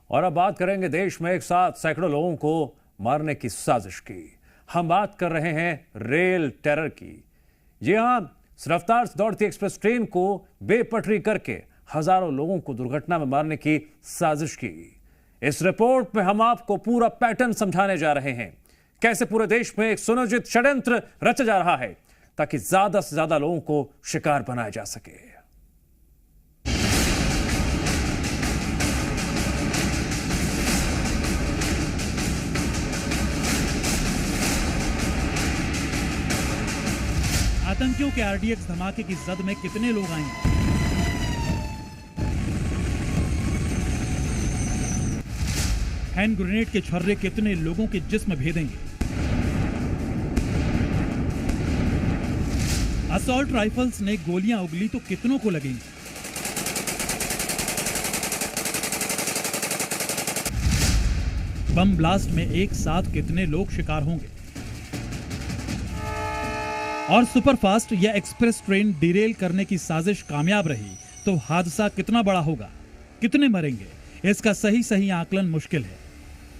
और अब बात करेंगे देश में एक साथ सैकड़ों लोगों को मारने की साजिश की। हम बात कर रहे हैं रेल टेरर की। जी हां, रफ्तार से दौड़ती एक्सप्रेस ट्रेन को बेपटरी करके हजारों लोगों को दुर्घटना में मारने की साजिश की। इस रिपोर्ट में हम आपको पूरा पैटर्न समझाने जा रहे हैं, कैसे पूरे देश में एक सुनियोजित षड्यंत्र रचा जा रहा है ताकि ज्यादा से ज्यादा लोगों को शिकार बनाया जा सके। आतंकियों के आरडीएक्स धमाके की जद में कितने लोग आएंगे? हैंड ग्रेनेड के छर्रे कितने लोगों के जिस्म भेदेंगे? असॉल्ट राइफल्स ने गोलियां उगली तो कितनों को लगेंगी? बम ब्लास्ट में एक साथ कितने लोग शिकार होंगे? और सुपरफास्ट या एक्सप्रेस ट्रेन डिरेल करने की साजिश कामयाब रही तो हादसा कितना बड़ा होगा, कितने मरेंगे, इसका सही आकलन मुश्किल है,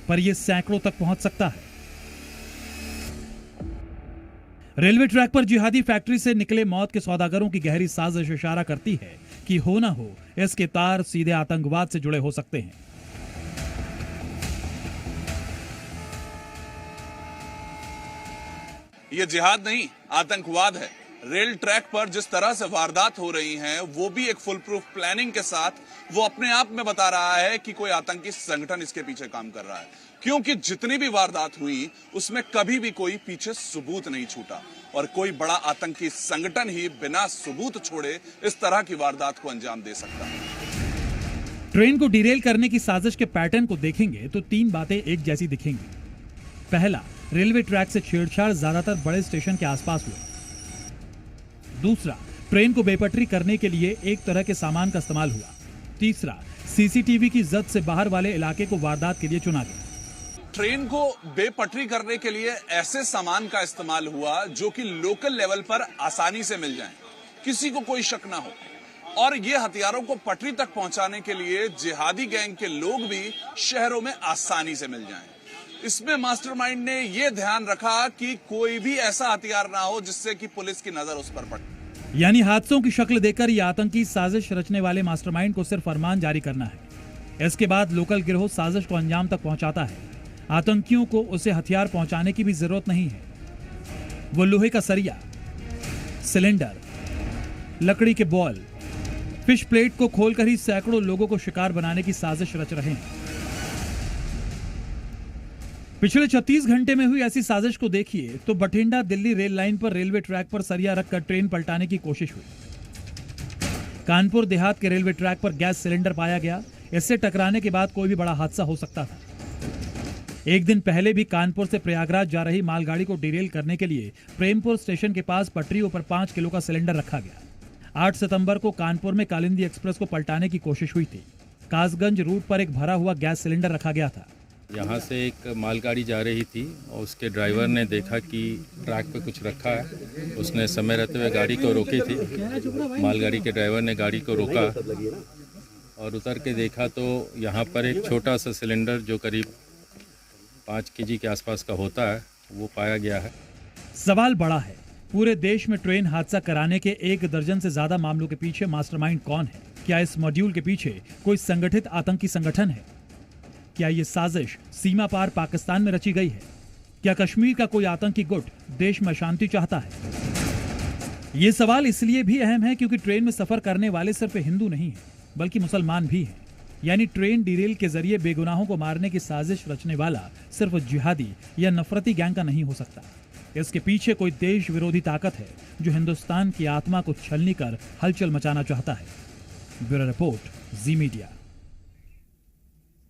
पर यह सैकड़ों तक पहुंच सकता है। रेलवे ट्रैक पर जिहादी फैक्ट्री से निकले मौत के सौदागरों की गहरी साजिश इशारा करती है कि हो ना हो इसके तार सीधे आतंकवाद से जुड़े हो सकते हैं। ये जिहाद नहीं, आतंकवाद है। रेल ट्रैक पर जिस तरह से वारदात हो रही हैं, वो भी एक फुल प्रूफ प्लानिंग के साथ, वो अपने आप में बता रहा है कि कोई आतंकी संगठन इसके पीछे काम कर रहा है। क्योंकि जितनी भी वारदात हुई उसमें कभी भी कोई पीछे सबूत नहीं छूटा और कोई बड़ा आतंकी संगठन ही बिना सबूत छोड़े इस तरह की वारदात को अंजाम दे सकता है। ट्रेन को डिरेल करने की साजिश के पैटर्न को देखेंगे तो तीन बातें एक जैसी दिखेंगी। पहला, रेलवे ट्रैक से छेड़छाड़ ज्यादातर बड़े स्टेशन के आसपास हुआ। दूसरा, ट्रेन को बेपटरी करने के लिए एक तरह के सामान का इस्तेमाल हुआ। तीसरा, सीसीटीवी की जद से बाहर वाले इलाके को वारदात के लिए चुना गया। ट्रेन को बेपटरी करने के लिए ऐसे सामान का इस्तेमाल हुआ जो कि लोकल लेवल पर आसानी से मिल जाएं, किसी को कोई शक ना हो। और ये हथियारों को पटरी तक पहुंचाने के लिए जिहादी गैंग के लोग भी शहरों में आसानी से मिल जाएं। इसमें मास्टरमाइंड ने यह ध्यान रखा कि कोई भी ऐसा हथियार ना हो जिससे कि पुलिस की नजर उस पर पड़े। यानी हादसों की शक्ल देकर यह आतंकी साजिश रचने वाले मास्टरमाइंड को सिर्फ फरमान जारी करना है। इसके बाद लोकल गिरोह साजिश को अंजाम तक पहुंचाता है। आतंकियों को उसे हथियार पहुंचाने की भी जरूरत नहीं है। वो लोहे का सरिया, सिलेंडर, लकड़ी के बॉल, फिश प्लेट को खोलकर ही सैकड़ों लोगों को शिकार बनाने की साजिश रच रहे हैं। पिछले 36 घंटे में हुई ऐसी साजिश को देखिए तो बठिंडा दिल्ली रेल लाइन पर रेलवे ट्रैक पर सरिया रखकर ट्रेन पलटाने की कोशिश हुई। कानपुर देहात के रेलवे ट्रैक पर गैस सिलेंडर पाया गया। इससे टकराने के बाद कोई भी बड़ा हादसा हो सकता था। एक दिन पहले भी कानपुर से प्रयागराज जा रही मालगाड़ी को डिरेल करने के लिए प्रेमपुर स्टेशन के पास पटरियों पर 5 किलो का सिलेंडर रखा गया। 8 सितंबर को कानपुर में कालिंदी एक्सप्रेस को पलटाने की कोशिश हुई थी। कासगंज रूट पर एक भरा हुआ गैस सिलेंडर रखा गया था। यहाँ से एक मालगाड़ी जा रही थी और उसके ड्राइवर ने देखा कि ट्रैक पे कुछ रखा है। उसने समय रहते हुए गाड़ी को रोकी थी। मालगाड़ी के ड्राइवर ने गाड़ी को रोका और उतर के देखा तो यहाँ पर एक छोटा सा सिलेंडर जो करीब 5 केजी के आसपास का होता है वो पाया गया है। सवाल बड़ा है, पूरे देश में ट्रेन हादसा कराने के 1 दर्जन से ज्यादा मामलों के पीछे मास्टरमाइंड कौन है? क्या इस मॉड्यूल के पीछे कोई संगठित आतंकी संगठन है? क्या ये साजिश सीमा पार पाकिस्तान में रची गई है? क्या कश्मीर का कोई आतंकी गुट देश में शांति चाहता है? ये सवाल इसलिए भी अहम है क्योंकि ट्रेन में सफर करने वाले सिर्फ हिंदू नहीं हैं, बल्कि मुसलमान भी हैं। यानी ट्रेन डिरेल के जरिए बेगुनाहों को मारने की साजिश रचने वाला सिर्फ जिहादी या नफरती गैंग का नहीं हो सकता। इसके पीछे कोई देश विरोधी ताकत है जो हिंदुस्तान की आत्मा को छलनी कर हलचल मचाना चाहता है। ब्यूरो रिपोर्ट, जी मीडिया।